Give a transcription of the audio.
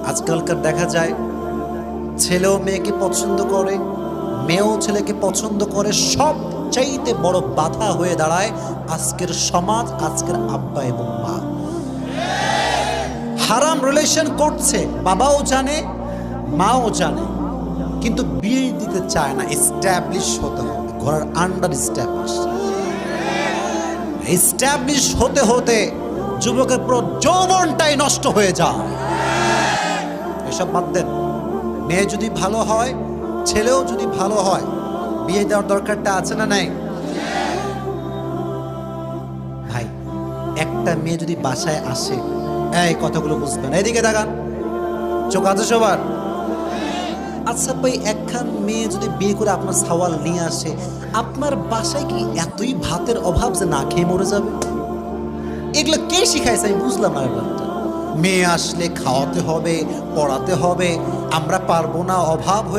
আজকালকার দেখা যায় ছেলেও মেয়েকে পছন্দ করে, মেয়েও ছেলেকে পছন্দ করে। সবচাইতে বড় বাধা হয়ে দাঁড়ায় আজকের সমাজ, আজকের আব্বা এবং মা। হারাম রিলেশন করছে, বাবাও জানে, মাও জানে, কিন্তু বিয়ে দিতে চায় না। এস্টাবলিশ হতে হবে, ঘরের আন্ডার এস্টাবলিশ হতে হতে যুবকের পুরো যৌবনটাই নষ্ট হয়ে যায়। এসব বাদ দেন। মেয়ে যদি ভালো হয়, ছেলেও যদি ভালো হয়, বিয়ে দেওয়ার দরকারটা আছে না নাই? ভাই, একটা মেয়ে যদি বাসায় আসে, এই কথাগুলো বুঝবেন, এদিকে তাকান, চোখ আছে সবার। আচ্ছা ভাই, একখান মেয়ে যদি বিয়ে করে আপনার সাওয়াল নিয়ে আসে, আপনার বাসায় কি এতই ভাতের অভাব যে না খেয়ে মরে যাবে? এগুলো কে শিখাইছে আমি বুঝলাম না ব্যাপারটা। মেয়ে আসলে খাওয়াতে হবে, পড়াতে হবে, আমরা পারবো না, অভাব হয়ে